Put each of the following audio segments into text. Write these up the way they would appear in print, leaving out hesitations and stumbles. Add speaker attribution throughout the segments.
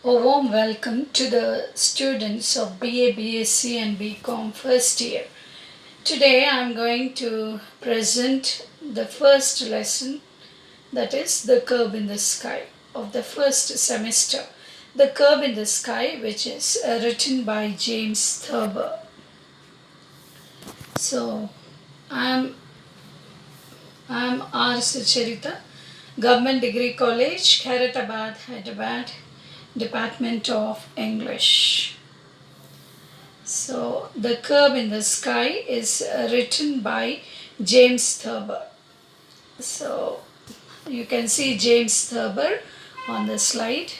Speaker 1: A warm welcome to the students of BA, BSc and BCom first year. Today I am going to present the first lesson, that is the curve in the sky of the first semester. The curve in the sky, which is written by James Thurber. So I am R. Sucharita, Government Degree College, Khairatabad, Hyderabad, Department of English. So, The Curve in the Sky is written by James Thurber. So, you can see James Thurber on the slide.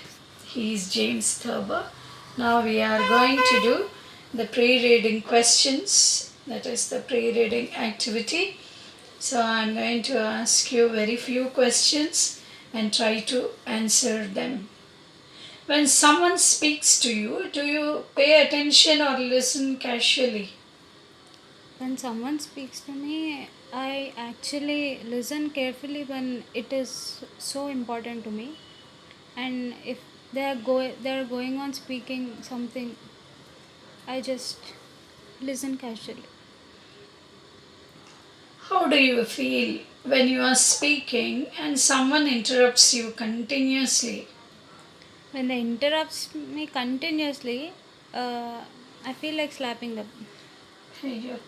Speaker 1: He is James Thurber. Now we are going to do the pre-reading questions, that is the pre-reading activity. So I am going to ask you very few questions and try to answer them. When someone speaks to you, do you pay attention or listen casually?
Speaker 2: When someone speaks to me, I actually listen carefully when it is so important to me. And if they're going on speaking something, I just listen casually.
Speaker 1: How do you feel when you are speaking and someone interrupts you continuously?
Speaker 2: When they interrupts me continuously, I feel like slapping them.
Speaker 1: You-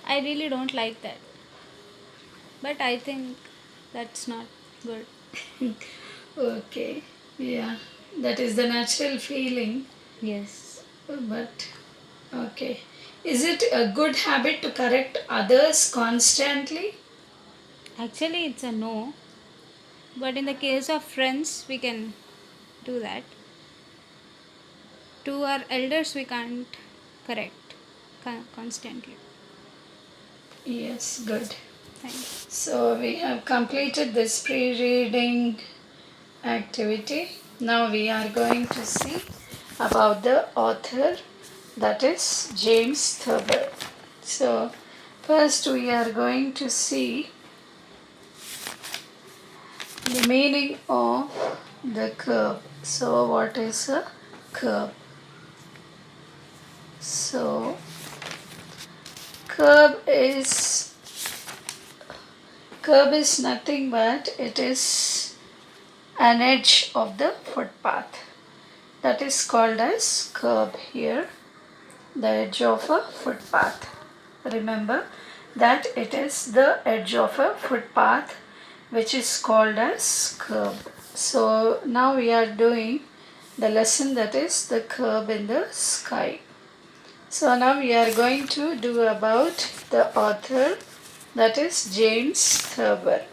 Speaker 2: I really don't like that. But I think that's not good.
Speaker 1: Okay, yeah, that is the natural feeling,
Speaker 2: Yes.
Speaker 1: but okay. Is it a good habit to correct others constantly?
Speaker 2: Actually, it's a no. But in the case of friends, we can do that. To our elders, we can't correct constantly.
Speaker 1: Yes, good.
Speaker 2: Thank you.
Speaker 1: So we have completed this pre-reading activity. Now we are going to see about the author, that is James Thurber. So first we are going to see the meaning of the curve. So what is a curve? So curve is curve is nothing but it is an edge of the footpath. That is called as curb here, the edge of a footpath. Remember that it is the edge of a footpath which is called as curb. So now we are doing the lesson, that is the curb in the sky. So now we are going to do about the author, that is James Thurber.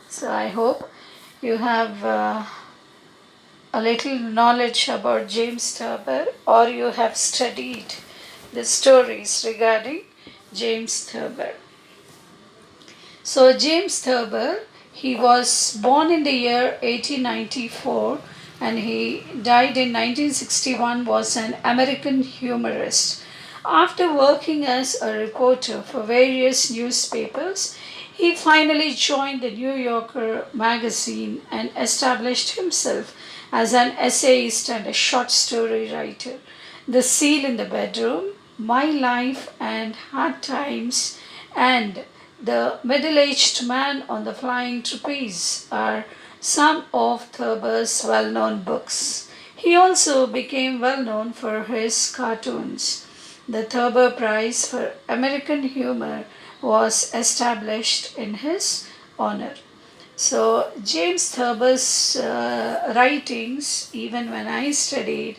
Speaker 1: So I hope you have a little knowledge about James Thurber, or you have studied the stories regarding James Thurber. So James Thurber, he was born in the year 1894 and he died in 1961, was an American humorist. After working as a reporter for various newspapers, he finally joined the New Yorker magazine and established himself as an essayist and a short story writer. The Seal in the Bedroom, My Life and Hard Times, and The Middle Aged Man on the Flying Trapeze are some of Thurber's well known books. He also became well known for his cartoons. The Thurber Prize for American Humor was established in his honor. So, James Thurber's writings, even when I studied,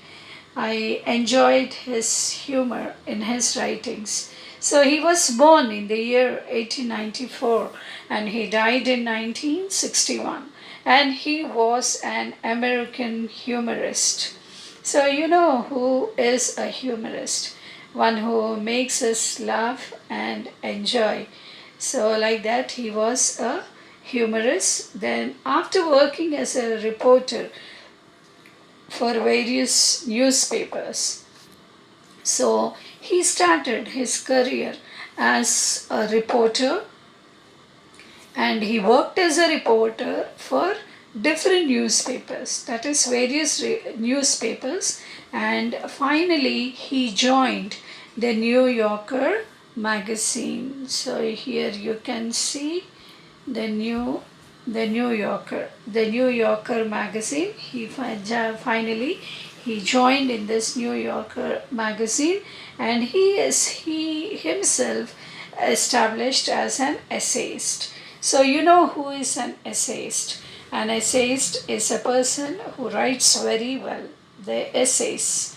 Speaker 1: I enjoyed his humor in his writings. So he was born in the year 1894 and he died in 1961. And he was an American humorist. So you know who is a humorist? One who makes us laugh and enjoy. So like that he was a humorist. Then after working as a reporter for various newspapers. So he started his career as a reporter and he worked as a reporter for different newspapers, that is various newspapers, and finally he joined the New Yorker magazine. So here you can see the New Yorker magazine. Finally he joined in this New Yorker magazine, and he himself established as an essayist. So you know who is an essayist? An essayist is a person who writes very well. The essays.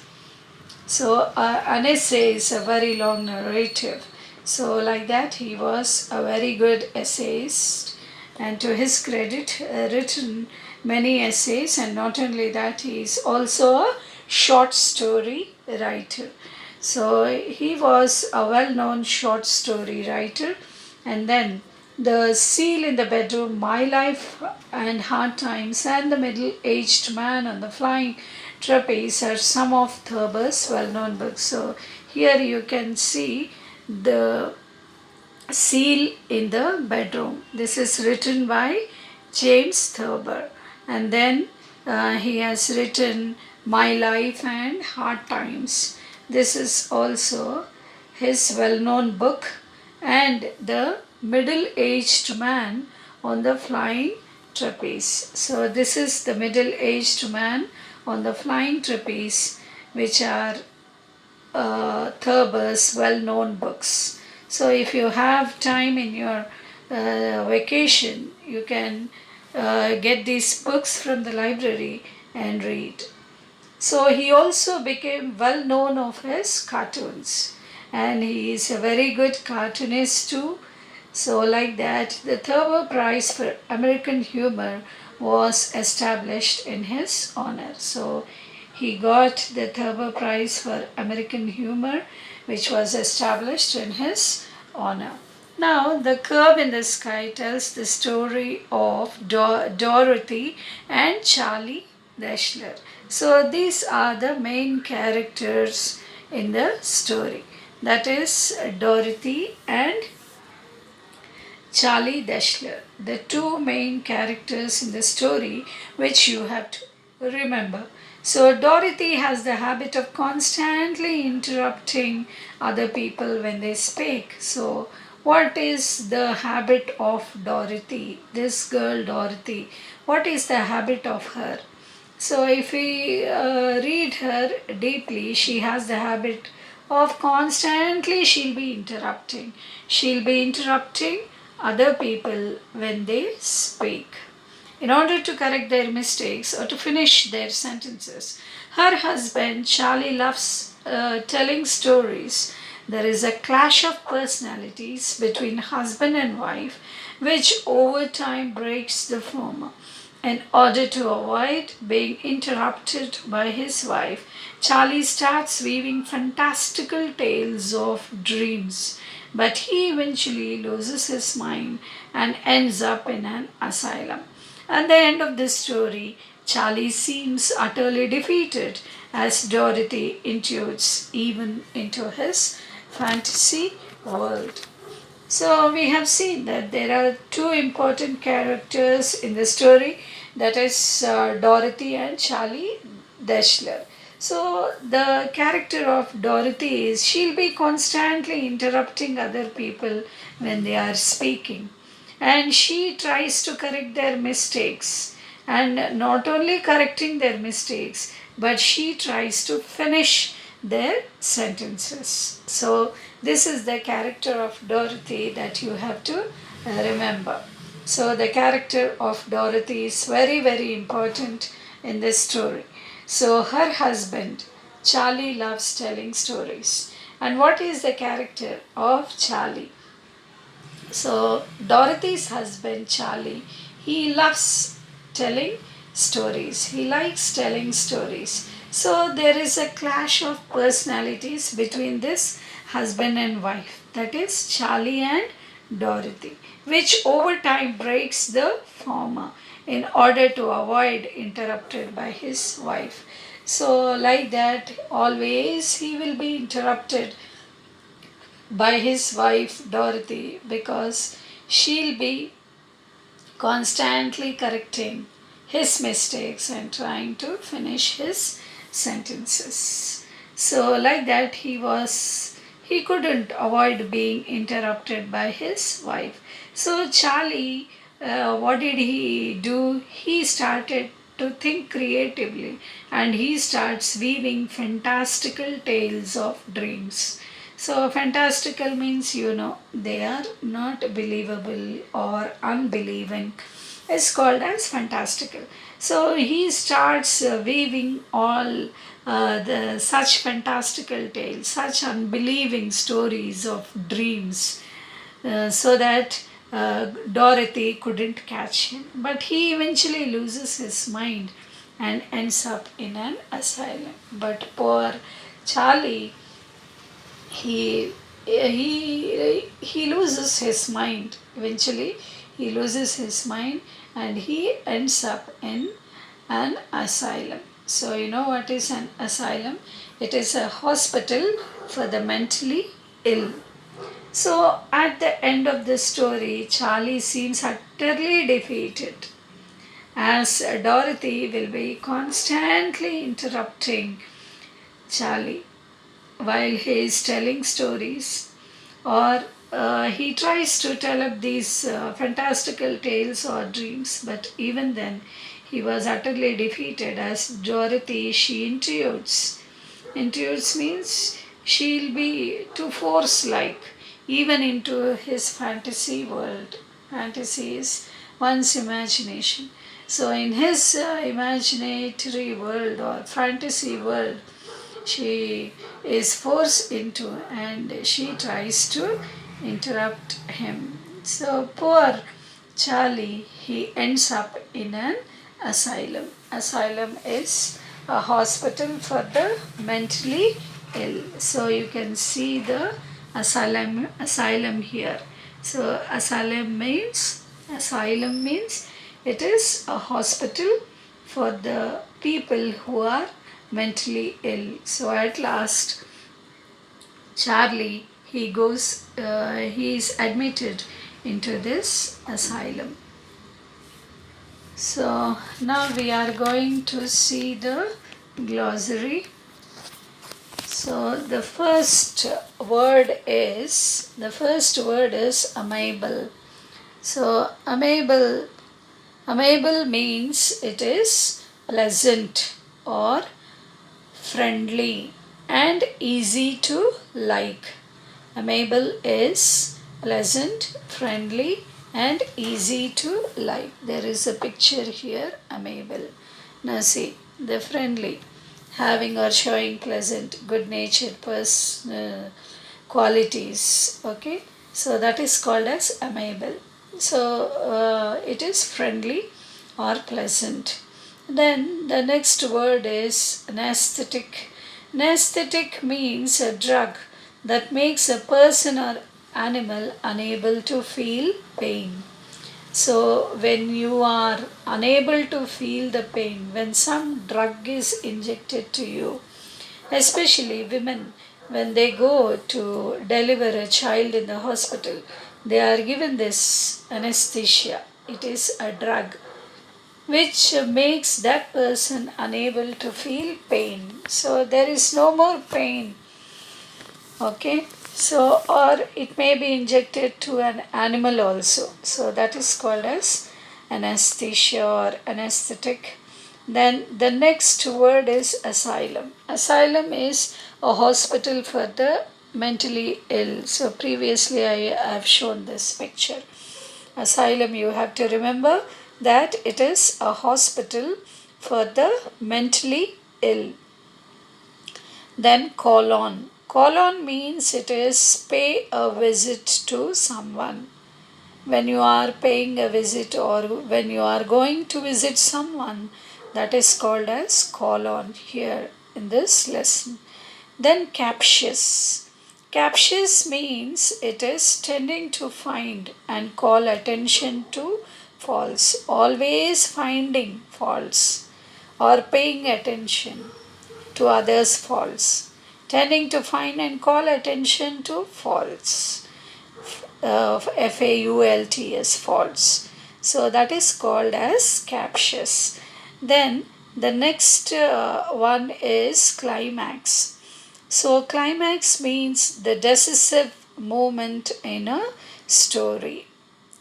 Speaker 1: So an essay is a very long narrative. So like that, he was a very good essayist, and to his credit, written many essays. And not only that, he is also a short story writer. So he was a well-known short story writer. And then the Seal in the Bedroom, My Life and Hard Times, and The Middle-Aged Man on the Flying Trapeze are some of Thurber's well-known books. So here you can see the Seal in the Bedroom. This is written by James Thurber. And then he has written My Life and Hard Times. This is also his well-known book. And The Middle-Aged Man on the Flying Trapeze. So this is The Middle-Aged Man on the Flying Trapeze, which are Thurber's well-known books. So if you have time in your vacation, you can get these books from the library and read. So he also became well known of his cartoons, and he is a very good cartoonist too. So like that, the Thurber Prize for American Humor was established in his honor. So he got the Thurber Prize for American Humor, which was established in his honor. Now, The Curve in the Sky tells the story of Dorothy and Charlie Deshler. So these are the main characters in the story. That is Dorothy and Charlie Deshler, the two main characters in the story, which you have to remember. So Dorothy has the habit of constantly interrupting other people when they speak. So what is the habit of Dorothy? This girl Dorothy, what is the habit of her? So if we read her deeply, she has the habit of constantly she'll be interrupting. She'll be interrupting other people when they speak. In order to correct their mistakes or to finish their sentences, her husband Charlie loves telling stories. There is a clash of personalities between husband and wife, which over time breaks the former. In order to avoid being interrupted by his wife, Charlie starts weaving fantastical tales of dreams, but he eventually loses his mind and ends up in an asylum. At the end of this story, Charlie seems utterly defeated as Dorothy intrudes even into his fantasy world. So we have seen that there are two important characters in the story, that is Dorothy and Charlie Deshler. So the character of Dorothy is she'll be constantly interrupting other people when they are speaking, and she tries to correct their mistakes, and not only correcting their mistakes, but she tries to finish their sentences. So this is the character of Dorothy that you have to remember. So the character of Dorothy is very, very important in this story. So her husband Charlie loves telling stories. And what is the character of Charlie? So Dorothy's husband Charlie, he loves telling stories. He likes telling stories. So there is a clash of personalities between this husband and wife. That is Charlie and Dorothy, which over time breaks the former in order to avoid interrupted by his wife. So like that, always he will be interrupted by his wife Dorothy, because she'll be constantly correcting his mistakes and trying to finish his sentences. So, like that, he couldn't avoid being interrupted by his wife. So, Charlie, what did he do? He started to think creatively and he starts weaving fantastical tales of dreams. So, fantastical means, they are not believable or unbelieving, is called as fantastical. So he starts weaving all the such fantastical tales, such unbelieving stories of dreams, so that Dorothy couldn't catch him. But he eventually loses his mind and ends up in an asylum. But poor Charlie, he he loses his mind eventually. He loses his mind and he ends up in an asylum. So you know what is an asylum? It is a hospital for the mentally ill. So at the end of the story, Charlie seems utterly defeated as Dorothy will be constantly interrupting Charlie while he is telling stories, or he tries to tell up these fantastical tales or dreams, but even then he was utterly defeated as Dorothy, she intrudes. Intrudes means she'll be too force like even into his fantasy world. Fantasy is one's imagination. So in his imaginatory world or fantasy world, she is forced into and she tries to interrupt him. So poor Charlie, he ends up in an asylum. Asylum is a hospital for the mentally ill. So you can see the asylum here. So asylum means it is a hospital for the people who are mentally ill. So at last, Charlie, he is admitted into this asylum. So now we are going to see the glossary. So the first word is amiable. So amiable means it is pleasant or friendly and easy to like. Amiable is pleasant, friendly, and easy to like. There is a picture here, amiable. Now see, the friendly, having or showing pleasant, good natured qualities. Okay, so that is called as amiable. So it is friendly or pleasant. Then the next word is anesthetic. Anesthetic means a drug that makes a person or animal unable to feel pain. So, when you are unable to feel the pain, when some drug is injected to you, especially women, when they go to deliver a child in the hospital, they are given this anesthesia. It is a drug which makes that person unable to feel pain. So, there is no more pain. Okay, so or it may be injected to an animal also. So that is called as anesthesia or anesthetic. Then the next word is asylum. Asylum is a hospital for the mentally ill. So previously I have shown this picture. Asylum, you have to remember that it is a hospital for the mentally ill. Then colon. Colon means it is pay a visit to someone. When you are paying a visit or when you are going to visit someone, that is called as colon here in this lesson. Then captious. Captious means it is tending to find and call attention to faults, always finding faults or paying attention to others' faults, tending to find and call attention to faults. FAULTS, faults. So that is called as captious. Then the next one is climax. So climax means the decisive moment in a story.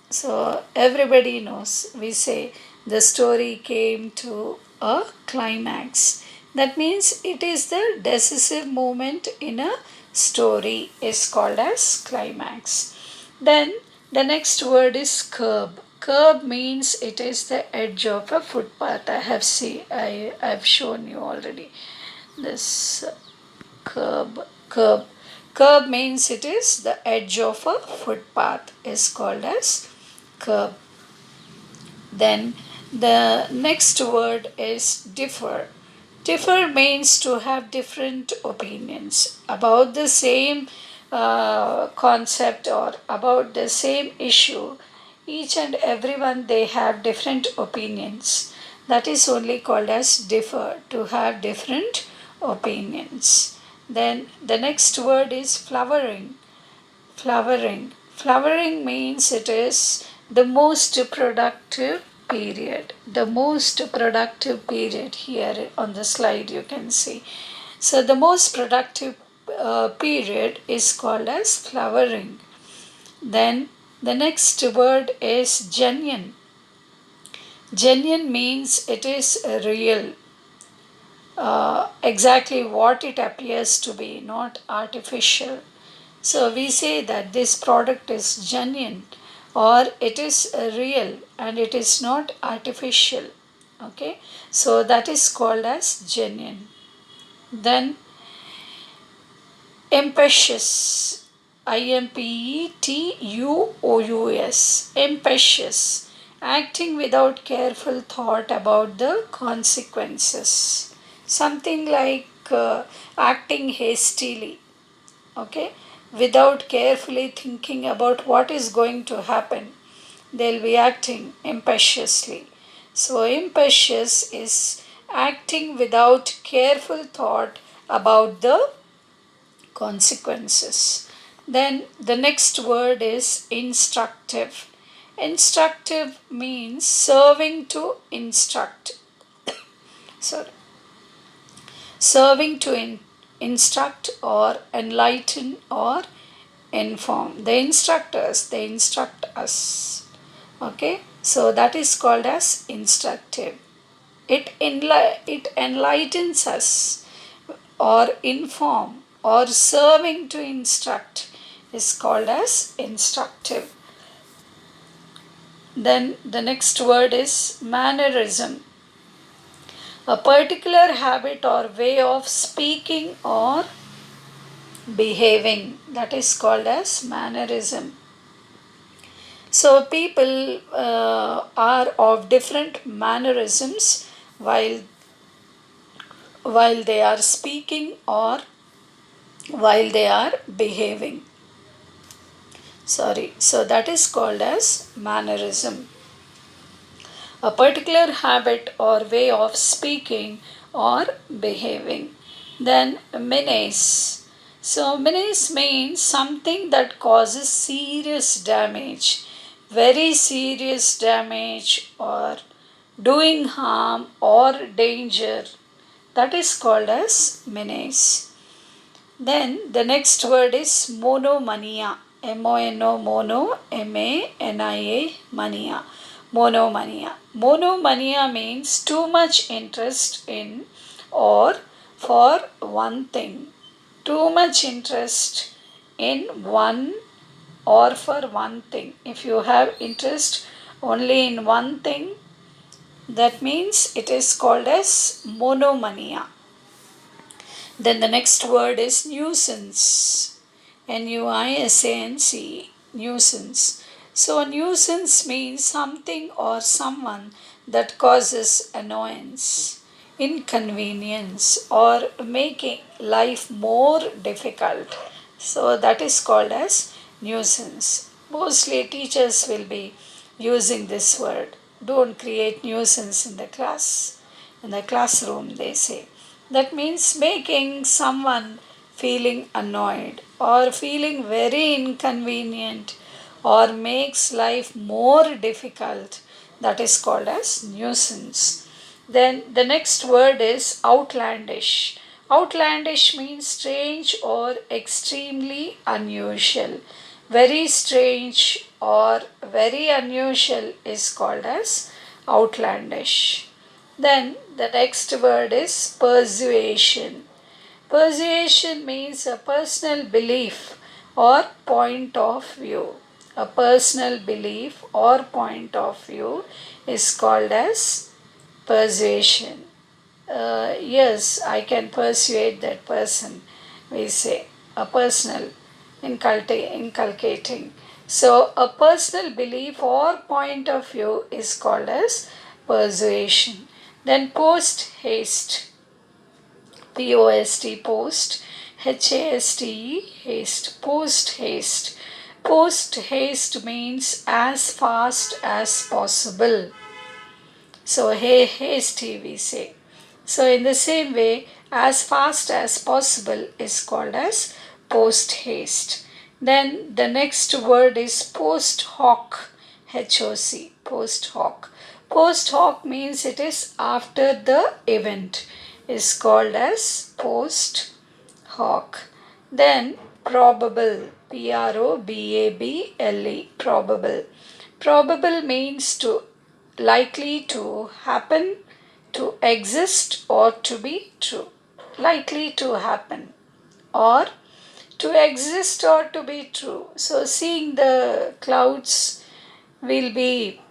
Speaker 1: So everybody knows, we say the story came to a climax. That means it is the decisive moment in a story is called as climax. Then the next word is curb. Curb means it is the edge of a footpath. I've shown you already this curb. Curb means it is the edge of a footpath is called as curb. Then the next word is differ. Differ means to have different opinions about the same concept or about the same issue. Each and everyone they have different opinions. That is only called as differ, to have different opinions. Then the next word is flowering. Flowering. Flowering means it is the most productive period. The most productive period here on the slide you can see. So the most productive period is called as flowering. Then the next word is genuine. Genuine means it is real, exactly what it appears to be, not artificial. So we say that this product is genuine or it is real and it is not artificial. Okay, so that is called as genuine. Then impetuous, impetuous, impetuous, acting without careful thought about the consequences. Something like acting hastily, okay, without carefully thinking about what is going to happen. They'll be acting impetuously. So, impetuous is acting without careful thought about the consequences. Then the next word is instructive. Instructive means serving to instruct. Sorry, serving to instruct or enlighten or inform. The instructors, they instruct us. Okay, so that is called as instructive. It enlightens us or inform or serving to instruct is called as instructive. Then the next word is mannerism. A particular habit or way of speaking or behaving, that is called as mannerism. So people are of different mannerisms while while they are speaking or while they are behaving. Sorry, so that is called as mannerism. A particular habit or way of speaking or behaving. Then menace. So menace means something that causes serious damage, very serious damage, or doing harm or danger. That is called as menace. Then the next word is monomania. M-O-N-O, mono, M-A-N-I-A, mania. Monomania. Monomania means too much interest in or for one thing. Too much interest in one or for one thing. If you have interest only in one thing, that means it is called as monomania. Then the next word is nuisance. Nuisance, nuisance. So, nuisance means something or someone that causes annoyance, inconvenience, or making life more difficult. So, that is called as nuisance. Mostly teachers will be using this word. Don't create nuisance in the class, in the classroom, they say. That means making someone feeling annoyed or feeling very inconvenient or makes life more difficult. That is called as nuisance. Then the next word is outlandish. Outlandish means strange or extremely unusual. Very strange or very unusual is called as outlandish. Then the next word is persuasion. Persuasion means a personal belief or point of view. A personal belief or point of view is called as persuasion. Yes, I can persuade that person, we say. A personal inculcating. So, a personal belief or point of view is called as persuasion. Then, post haste. P-O-S-T, post, H-A-S-T-E, haste, post haste. Post haste means as fast as possible. So, hey, hasty we say. So, in the same way, as fast as possible is called as post haste. Then the next word is post hoc, H-O-C, post hoc. Post hoc means it is after the event, is called as post hoc. Then probable, P-R-O-B-A-B-L-E, probable. Probable means to likely to happen, to exist, or to be true. Likely to happen or to exist or to be true. So, seeing the clouds, we'll be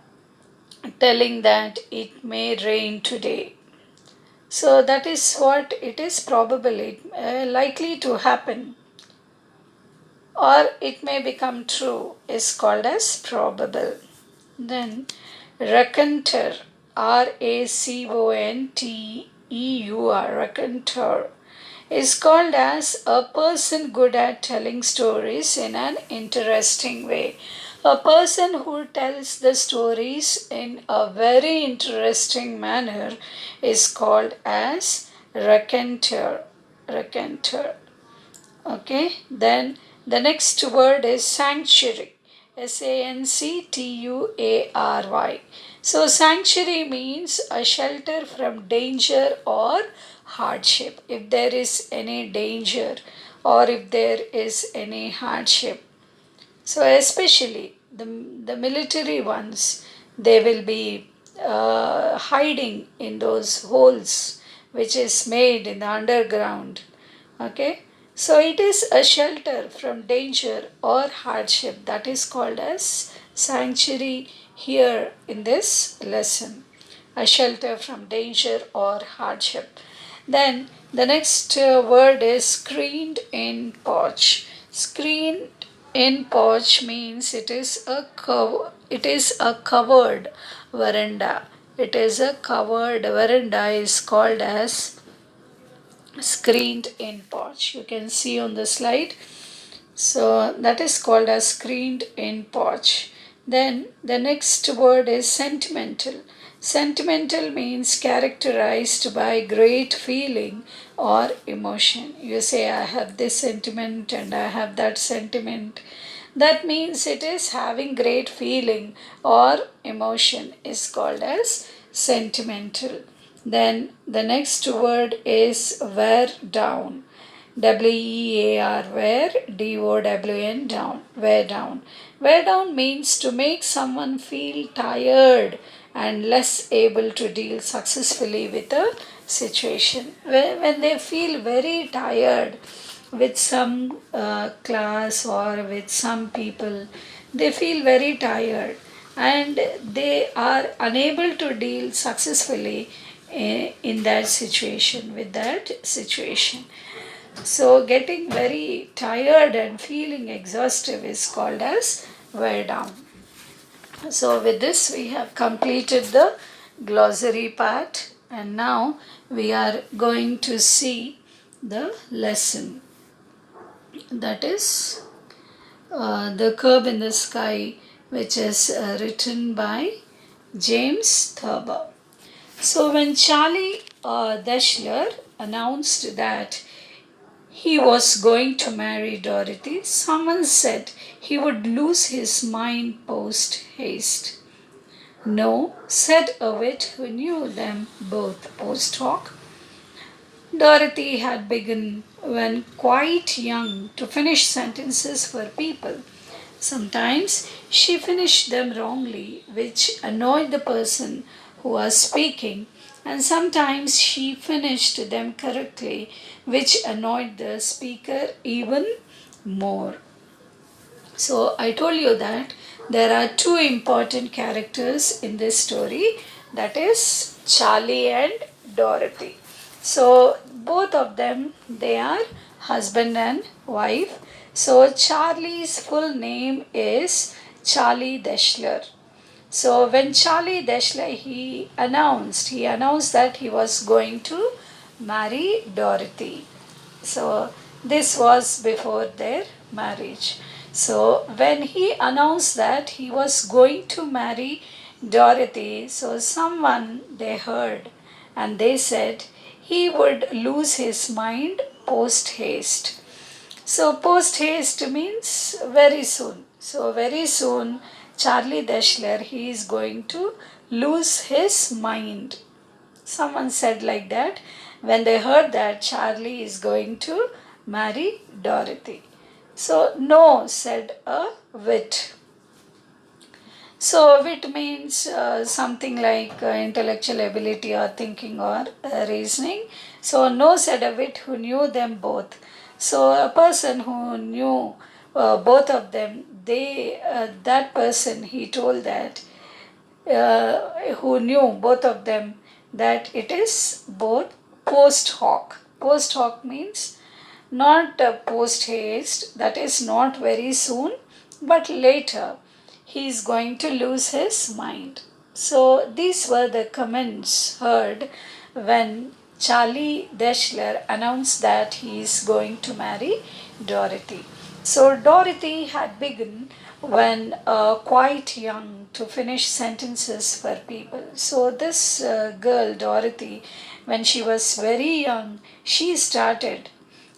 Speaker 1: telling that it may rain today. So, that is what it is probably likely to happen, or it may become true, is called as probable. Then raconteur, R-A-C-O-N-T-E-U-R, raconteur, is called as a person good at telling stories in an interesting way. A person who tells the stories in a very interesting manner is called as raconteur. Raconteur. Okay, then the next word is sanctuary. Sanctuary. So, sanctuary means a shelter from danger or hardship. If there is any danger or if there is any hardship. So, especially the military ones, they will be hiding in those holes which is made in the underground. Okay, so it is a shelter from danger or hardship, that is called as sanctuary here in this lesson. A shelter from danger or hardship. Then the next word is screened in porch. Screened in porch means it is a covered veranda. It is a covered veranda is called as screened in porch. You can see on the slide. So that is called as screened in porch. Then the next word is sentimental. Sentimental means characterized by great feeling or emotion. You say, I have this sentiment and I have that sentiment. That means it is having great feeling or emotion is called as sentimental. Then the next word is wear down. WEAR, wear, DOWN, down, wear down. Wear down means to make someone feel tired and less able to deal successfully with a situation. When they feel very tired with some class or with some people, they feel very tired and they are unable to deal successfully in that situation, with that situation. So, getting very tired and feeling exhaustive is called as wear down. So, with this, we have completed the glossary part, and now we are going to see the lesson, that is The Curb in the Sky, which is written by James Thurber. So, when Charlie Deshler announced that he was going to marry Dorothy, someone said he would lose his mind post haste. No, said a wit who knew them both post hoc. Dorothy had begun when quite young to finish sentences for people. Sometimes she finished them wrongly, which annoyed the person who was speaking, and sometimes she finished them correctly, which annoyed the speaker even more. So, I told you that there are two important characters in this story, that is Charlie and Dorothy. So, both of them, they are husband and wife. So, Charlie's full name is Charlie Deshler. So when Charlie Deshler he announced that he was going to marry Dorothy. So this was before their marriage. So when he announced that he was going to marry Dorothy, so someone they heard and they said he would lose his mind post haste. So post haste means very soon. So very soon Charlie Deshler he is going to lose his mind. Someone said like that when they heard that Charlie is going to marry Dorothy. So no, said a wit. So wit means something like intellectual ability or thinking or reasoning. So no, said a wit who knew them both. So a person who knew both of them, that person he told that who knew both of them that it is both post hoc. Post hoc means not post haste, that is not very soon, but later he is going to lose his mind. So these were the comments heard when Charlie Deshler announced that he is going to marry Dorothy. So Dorothy had begun when quite young to finish sentences for people. So this girl Dorothy, when she was very young, she started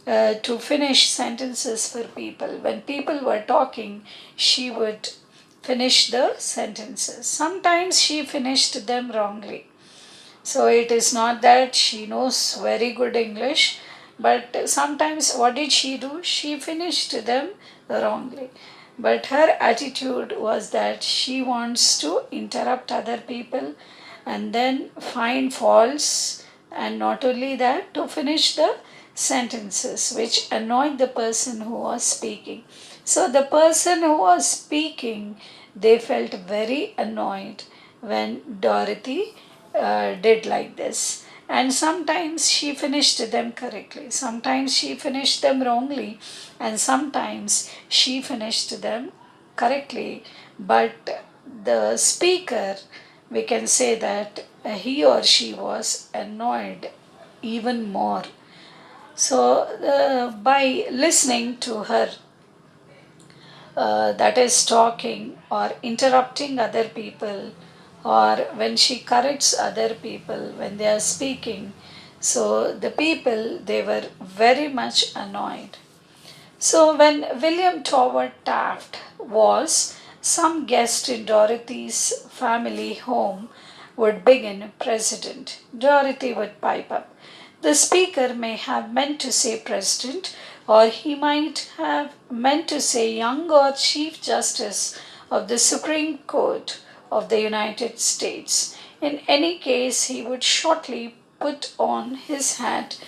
Speaker 1: to finish sentences for people. When people were talking, she would finish the sentences. Sometimes she finished them wrongly. So it is not that she knows very good English, but sometimes what did she do? She finished them wrongly. But her attitude was that she wants to interrupt other people and then find faults, and not only that, to finish the sentences which annoyed the person who was speaking. So the person who was speaking, they felt very annoyed when Dorothy did like this. And sometimes she finished them correctly, sometimes she finished them wrongly, and sometimes she finished them correctly. But the speaker, we can say that he or she was annoyed even more. So, by listening to her, that is talking or interrupting other people, or when she corrects other people when they are speaking, so the people they were very much annoyed. So when William Toward Taft was some guest in Dorothy's family home would begin President, Dorothy would pipe up. The speaker may have meant to say President, or he might have meant to say Young or Chief Justice of the Supreme Court of the United States. In any case, he would shortly put on his hat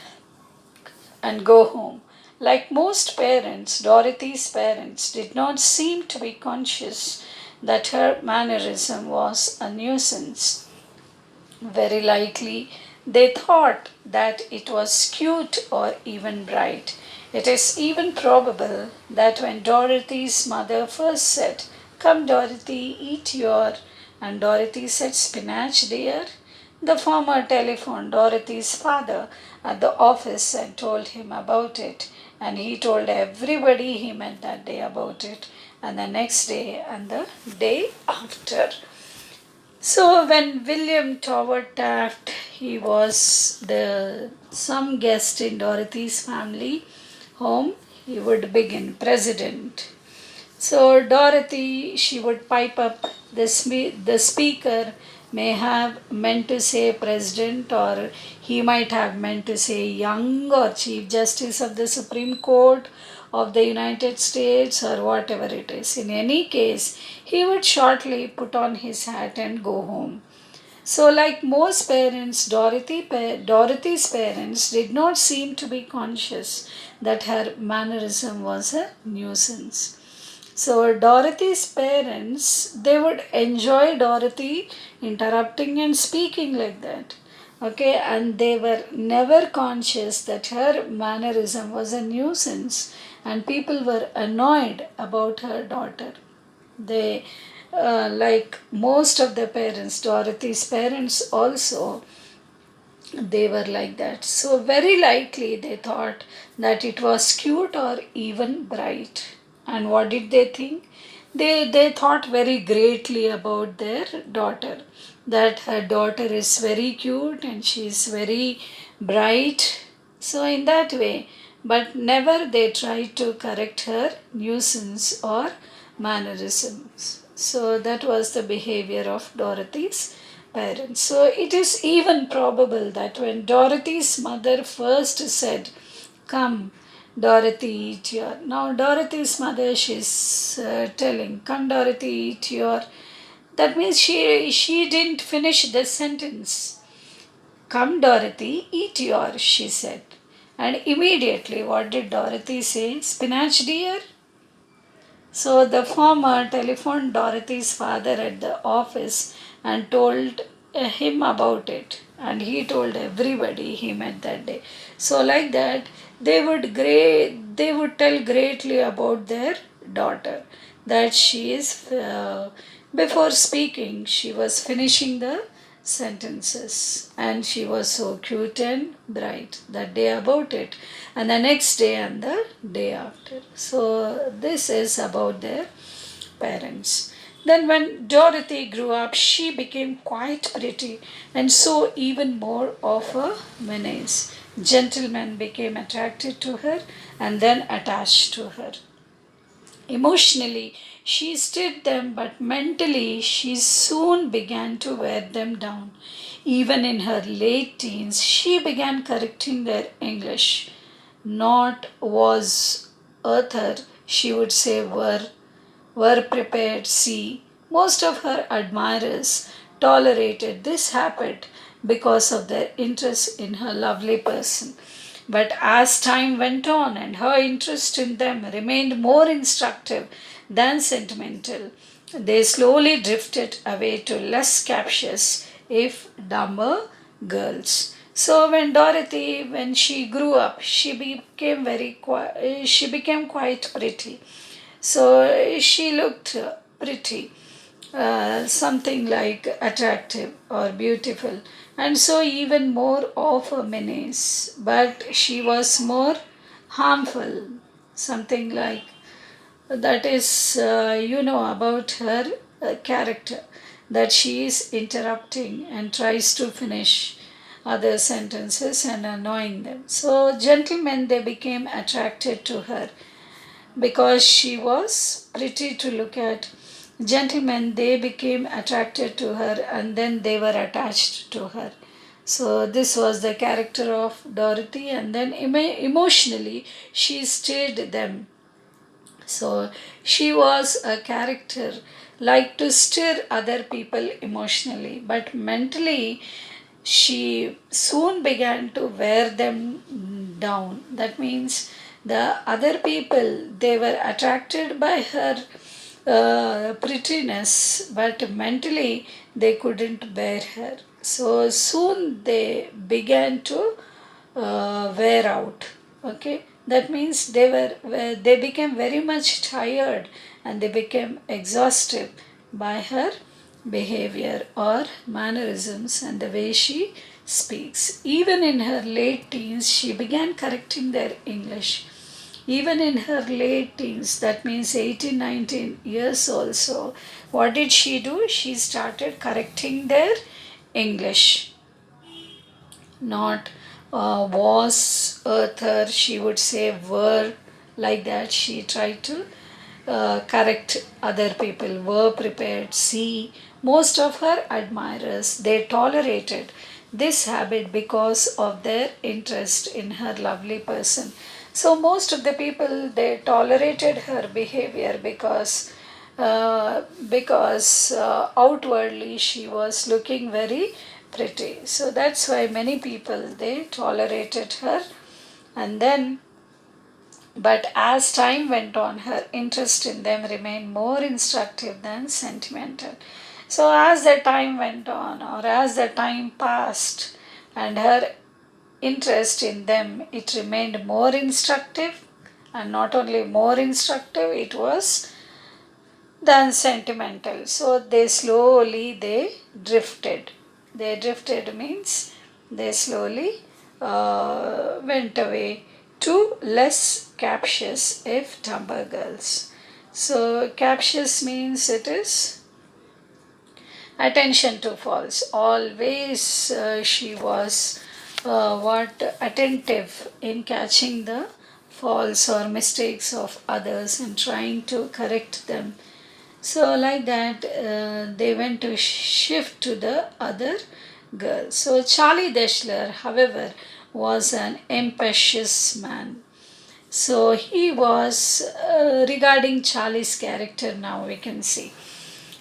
Speaker 1: and go home. Like most parents, Dorothy's parents did not seem to be conscious that her mannerism was a nuisance. Very likely, they thought that it was cute or even bright. It is even probable that when Dorothy's mother first said, "Come, Dorothy, eat your," and Dorothy said, "Spinach, dear," the farmer telephoned Dorothy's father at the office and told him about it. And he told everybody he met that day about it, and the next day, and the day after. So when William Toward Taft, he was the some guest in Dorothy's family home, he would begin President. So Dorothy, she would pipe up the speaker may have meant to say president, or he might have meant to say young or chief justice of the Supreme Court of the United States, or whatever it is. In any case, he would shortly put on his hat and go home. So, like most parents, Dorothy's parents did not seem to be conscious that her mannerism was a nuisance. So, Dorothy's parents, they would enjoy Dorothy interrupting and speaking like that. Okay, and they were never conscious that her mannerism was a nuisance, and people were annoyed about her daughter. They, like most of the parents, Dorothy's parents also, they were like that. So, very likely they thought that it was cute or even bright. And what did they think? They thought very greatly about their daughter, that her daughter is very cute and she is very bright. So, in that way, but never they tried to correct her nuisance or mannerisms. So, that was the behavior of Dorothy's parents. So it is even probable that when Dorothy's mother first said, "Come, Dorothy, eat your." Now, Dorothy's mother, she's telling, "Come, Dorothy, eat your." That means she didn't finish the sentence. "Come, Dorothy, eat your," she said. And immediately, what did Dorothy say? "Spinach, dear?" So the farmer telephoned Dorothy's father at the office and told him about it. And he told everybody he met that day. So like that, they would tell greatly about their daughter, that she is before speaking she was finishing the sentences, and she was so cute and bright that day about it, and the next day and the day after. So this is about their parents. Then when Dorothy grew up, she became quite pretty and so even more of a menace. Gentlemen became attracted to her and then attached to her. Emotionally, she stirred them, but mentally, she soon began to wear them down. Even in her late teens, she began correcting their English. Not was Arthur, she would say, were prepared. See, most of her admirers tolerated this habit because of their interest in her lovely person. But as time went on and her interest in them remained more instructive than sentimental, they slowly drifted away to less captious, if dumber, girls. So when she grew up, she became quite pretty. So she looked pretty, something like attractive or beautiful, and so even more of a menace. But she was more harmful, something like that is, about her character, that she is interrupting and tries to finish other sentences and annoying them. So, gentlemen, they became attracted to her because she was pretty to look at. Gentlemen, they became attracted to her and then they were attached to her. So, this was the character of Dorothy, and then emotionally, she stirred them. So, she was a character like to stir other people emotionally, but mentally, she soon began to wear them down. That means the other people, they were attracted by her prettiness, but mentally they couldn't bear her. So soon they began to wear out. Okay, that means they became very much tired and they became exhausted by her behavior or mannerisms and the way she speaks. Even in her late teens, she began correcting their English. Even in her late teens, that means 18, 19 years also, what did she do? She started correcting their English. Not was, Arthur, she would say were, like that. She tried to correct other people, were prepared. See, most of her admirers, they tolerated this habit because of their interest in her lovely person. So most of the people, they tolerated her behavior because outwardly she was looking very pretty. So that's why many people, they tolerated her. And then, but as time went on, her interest in them remained more instructive than sentimental. So, as the time went on, or as the time passed, and her interest in them, it remained more instructive, and not only more instructive, it was than sentimental. So, they drifted. They drifted means they slowly went away to less captious if dumber girls. So captious means it is attention to faults. Always she was what attentive in catching the faults or mistakes of others and trying to correct them. So like that, they went to shift to the other girl. So Charlie Deshler, however, was an impetuous man. So he was, regarding Charlie's character now we can see.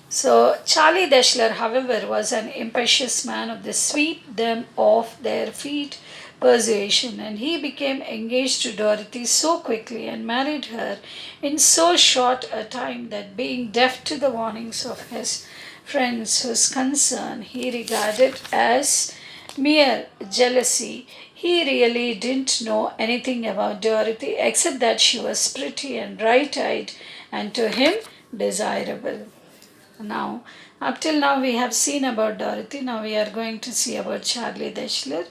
Speaker 1: So Charlie Deshler, however, was an impetuous man of the sweep them off their feet persuasion, and he became engaged to Dorothy so quickly and married her in so short a time that, being deaf to the warnings of his friends whose concern he regarded as mere jealousy, he really didn't know anything about Dorothy except that she was pretty and bright eyed and to him desirable. Now, up till now, we have seen about Dorothy. Now, we are going to see about Charlie Deshler.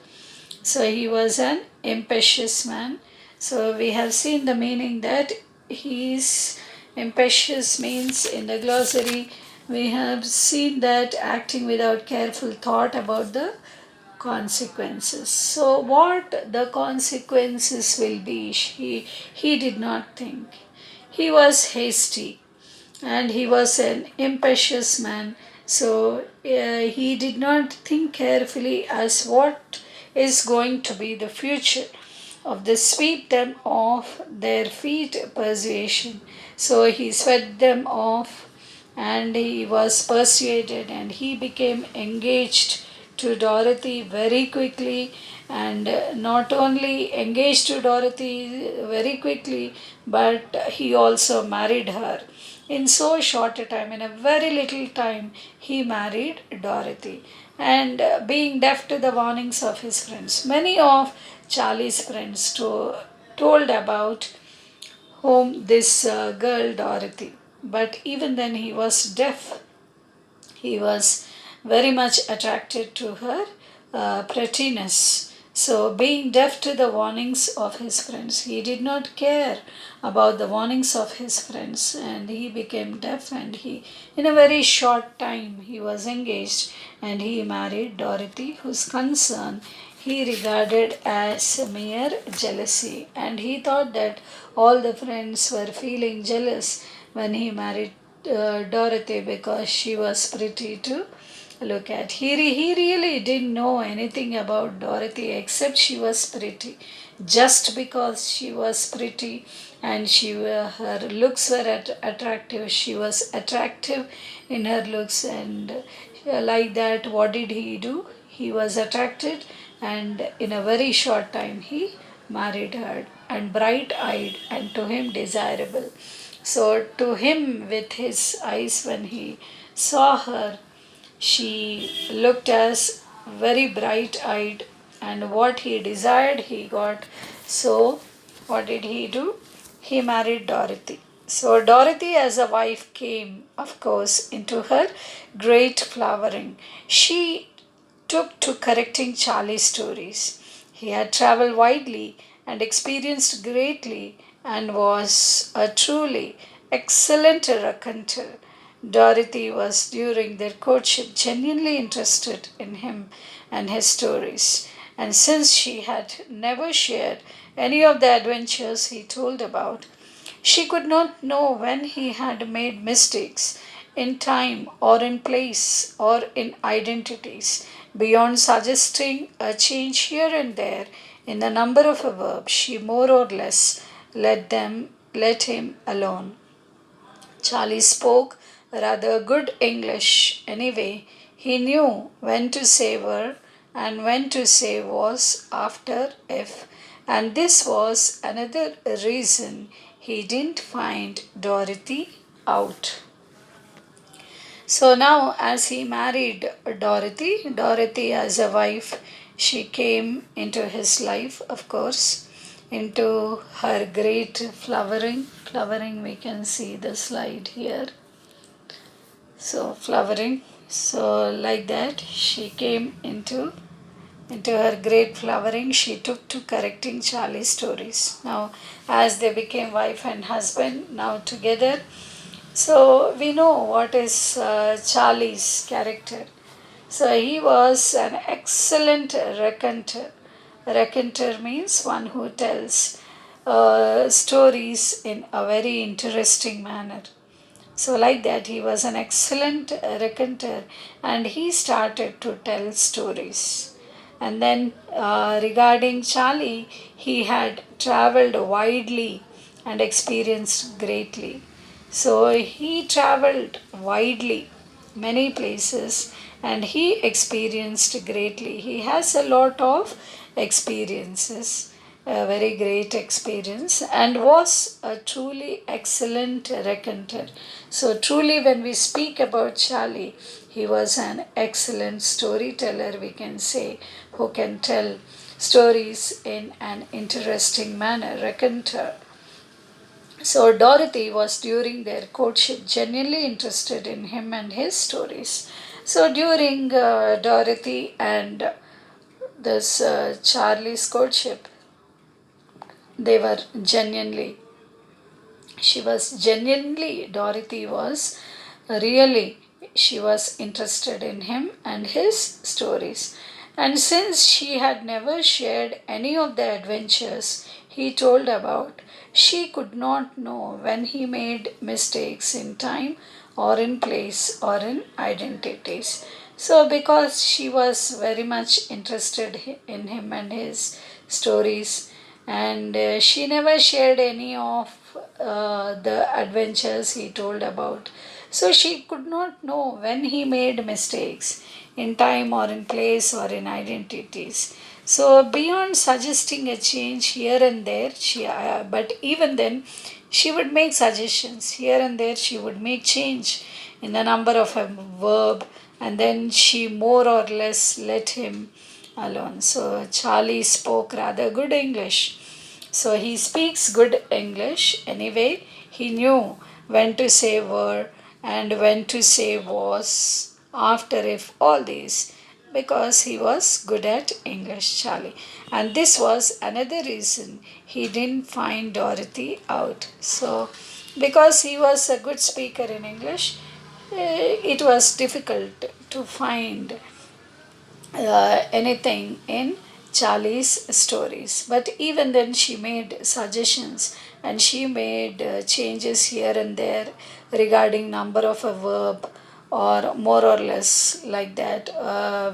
Speaker 1: So, he was an impetuous man. So, we have seen the meaning that he is impetuous means in the glossary. We have seen that acting without careful thought about the consequences. So, what the consequences will be, he did not think. He was hasty and he was an impetuous man. So he did not think carefully as what is going to be the future of the sweep them off their feet persuasion. So he swept them off and he was persuaded and he became engaged to Dorothy very quickly, and not only engaged to Dorothy very quickly, but he also married her. In so short a time, in a very little time, he married Dorothy. And being deaf to the warnings of his friends, many of Charlie's friends told about whom this girl Dorothy. But even then, he was deaf. He was very much attracted to her prettiness. So, being deaf to the warnings of his friends, he did not care about the warnings of his friends, and he became deaf. And he, in a very short time, he was engaged and he married Dorothy, whose concern he regarded as mere jealousy. And he thought that all the friends were feeling jealous when he married Dorothy because she was pretty to look at. He really didn't know anything about Dorothy except she was pretty. Just because she was pretty and her looks were attractive, she was attractive in her looks, and like that, what did he do? He was attracted, and in a very short time, he married her, and bright eyed and to him desirable. So, to him, with his eyes, when he saw her, she looked as very bright eyed, and what he desired, he got. So, what did he do? He married Dorothy. So, Dorothy, as a wife, came, of course, into her great flowering. She took to correcting Charlie's stories. He had traveled widely and experienced greatly and was a truly excellent raconteur. Dorothy was, during their courtship, genuinely interested in him and his stories, and since she had never shared any of the adventures he told about, She could not know when he had made mistakes in time or in place or in identities. Beyond suggesting a change here and there in the number of a verb, she more or less let him alone. Charlie spoke rather good English anyway. He knew when to say were and when to say was after if, and this was another reason he didn't find Dorothy out. So now, as he married Dorothy as a wife, she came into his life, of course, into her great flowering. Flowering, we can see the slide here. So flowering. So like that, she came into her great flowering. She took to correcting Charlie's stories. Now, as they became wife and husband, now together, so we know what is Charlie's character. So he was an excellent raconter. Raconter means one who tells stories in a very interesting manner. So, like that, he was an excellent raconter and he started to tell stories. And then, regarding Charlie, he had traveled widely and experienced greatly. So, he traveled widely, many places, and he experienced greatly. He has a lot of experiences, a very great experience, and was a truly excellent raconter. So, truly, when we speak about Charlie, he was an excellent storyteller, we can say, who can tell stories in an interesting manner, raconter. So, Dorothy was during their courtship genuinely interested in him and his stories. So, during Dorothy and this Charlie's courtship, they were genuinely, she was genuinely, Dorothy was really, she was interested in him and his stories. And since she had never shared any of the adventures he told about, she could not know when he made mistakes in time or in place or in identities. So, because she was very much interested in him and his stories, and she never shared any of the adventures he told about. So she could not know when he made mistakes in time or in place or in identities. So beyond suggesting a change here and there, but even then, she would make suggestions here and there. She would make change in the number of a verb, and then she more or less let him alone. So Charlie spoke rather good English, so he speaks good English anyway. He knew when to say were and when to say was, after if, all these, because he was good at English, Charlie. And this was another reason he didn't find Dorothy out. So, because he was a good speaker in English, it was difficult to find anything in Charlie's stories. But even then, she made suggestions and she made changes here and there regarding number of a verb or more or less like that,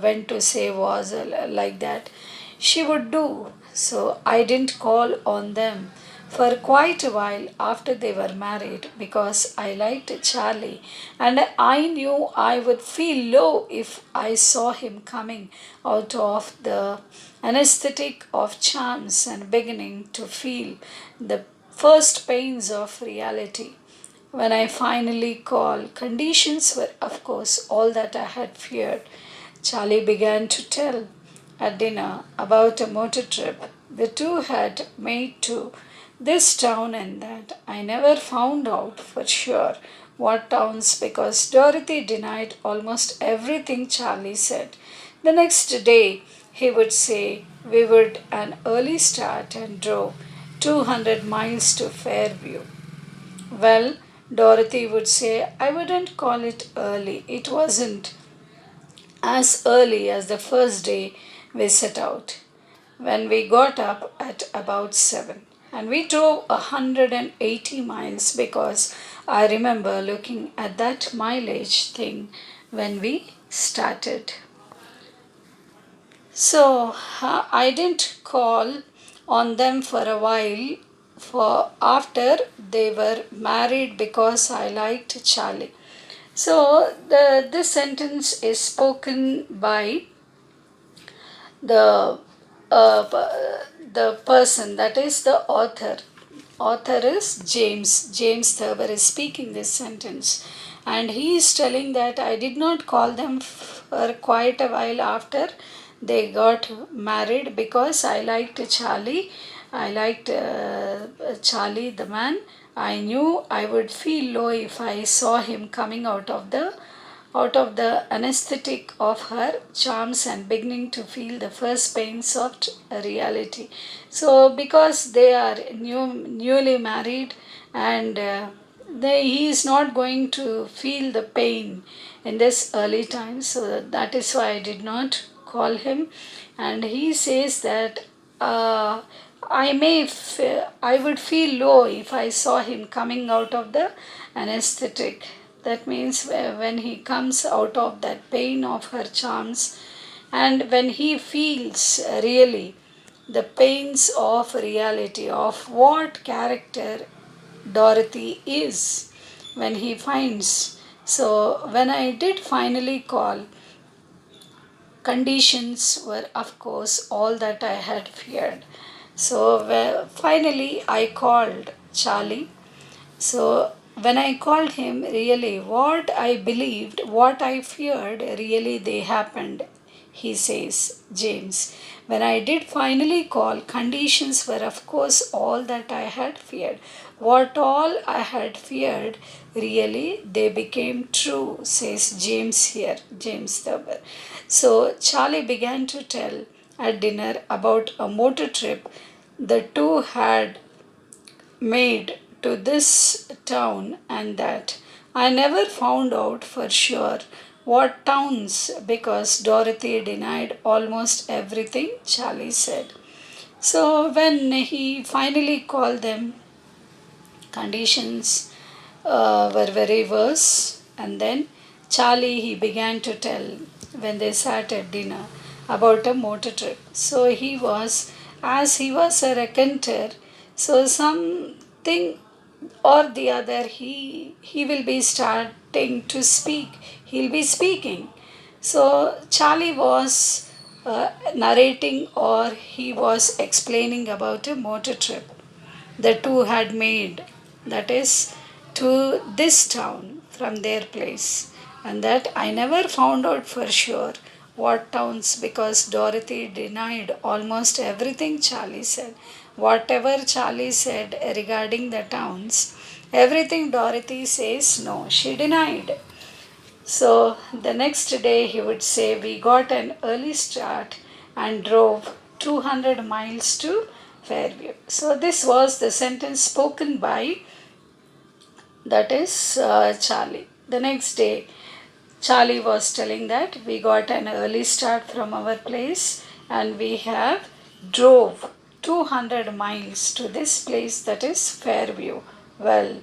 Speaker 1: when to say was like that. She would do. So I didn't call on them for quite a while after they were married because I liked Charlie and I knew I would feel low if I saw him coming out of the anesthetic of charms and beginning to feel the first pains of reality. When I finally called, conditions were, of course, all that I had feared. Charlie began to tell at dinner about a motor trip the two had made to this town and that. I never found out for sure what towns because Dorothy denied almost everything Charlie said. The next day, he would say we would an early start and drove 200 miles to Fairview. Well, Dorothy would say, I wouldn't call it early. It wasn't as early as the first day we set out, when we got up at about 7. And we drove 180 miles because I remember looking at that mileage thing when we started. So I didn't call on them for a while for after they were married because I liked Charlie. So this sentence is spoken by the the person, that is the author. Author is James Thurber is speaking this sentence, and he is telling that I did not call them for quite a while after they got married because I liked Charlie. I liked Charlie the man. I knew I would feel low if I saw him coming out of the anesthetic of her charms and beginning to feel the first pains of reality. So, because they are newly married, and he is not going to feel the pain in this early time, so that is why I did not call him. And he says that uh, I would feel low if I saw him coming out of the anesthetic. That means when he comes out of that pain of her charms, and when he feels really the pains of reality of what character Dorothy is, when he finds. So, when I did finally call, conditions were, of course, all that I had feared. So, finally, I called Charlie. So, when I called him, really, what I believed, what I feared, really they happened, he says, James. When I did finally call, conditions were, of course, all that I had feared. What all I had feared, really, they became true, says James here, James Thurber. So, Charlie began to tell at dinner about a motor trip the two had made to this town, and that I never found out for sure what towns because Dorothy denied almost everything Charlie said. So when he finally called them, conditions were very worse, and then Charlie he began to tell when they sat at dinner about a motor trip. So he was a raconteur, so something or the other he will be starting to speak, he'll be speaking. So Charlie was narrating, or he was explaining about a motor trip the two had made, that is to this town from their place, and that I never found out for sure what towns because Dorothy denied almost everything Charlie said. Whatever Charlie said regarding the towns, everything Dorothy says no, she denied. So the next day he would say, we got an early start and drove 200 miles to Fairview. So this was the sentence spoken by, that is Charlie. The next day, Charlie was telling that we got an early start from our place and we have drove 200 miles to this place, that is Fairview. Well,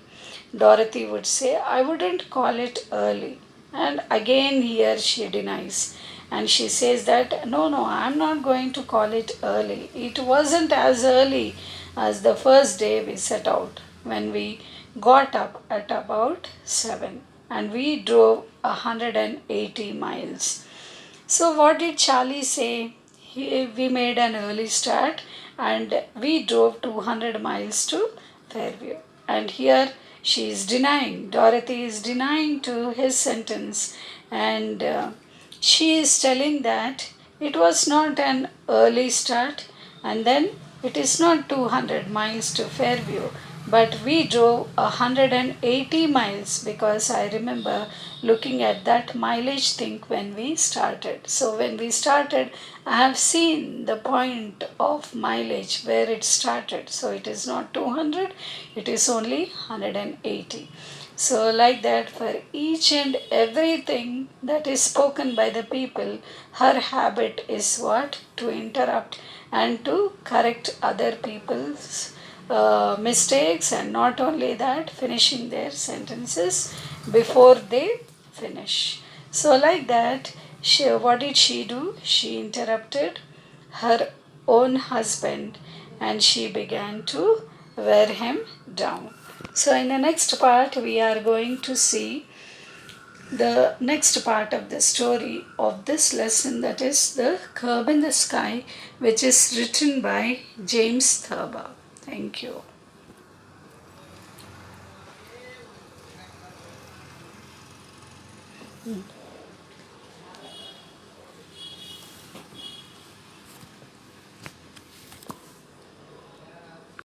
Speaker 1: Dorothy would say, I wouldn't call it early. And again here she denies. And she says that no, I'm not going to call it early. It wasn't as early as the first day we set out, when we got up at about 7 and we drove 180 miles. So, what did Charlie say? We made an early start and we drove 200 miles to Fairview. And here she is denying, Dorothy is denying to his sentence, and she is telling that it was not an early start, and then it is not 200 miles to Fairview, but we drove 180 miles because I remember looking at that mileage thing when we started. So when we started, I have seen the point of mileage where it started. So it is not 200, it is only 180. So, like that, for each and everything that is spoken by the people, her habit is what? To interrupt and to correct other people's mistakes, and not only that, finishing their sentences before they finish. So, like that, what did she do? She interrupted her own husband and she began to wear him down. So, in the next part, we are going to see the next part of the story of this lesson, that is The Curb in the Sky, which is written by James Thurber. Thank you.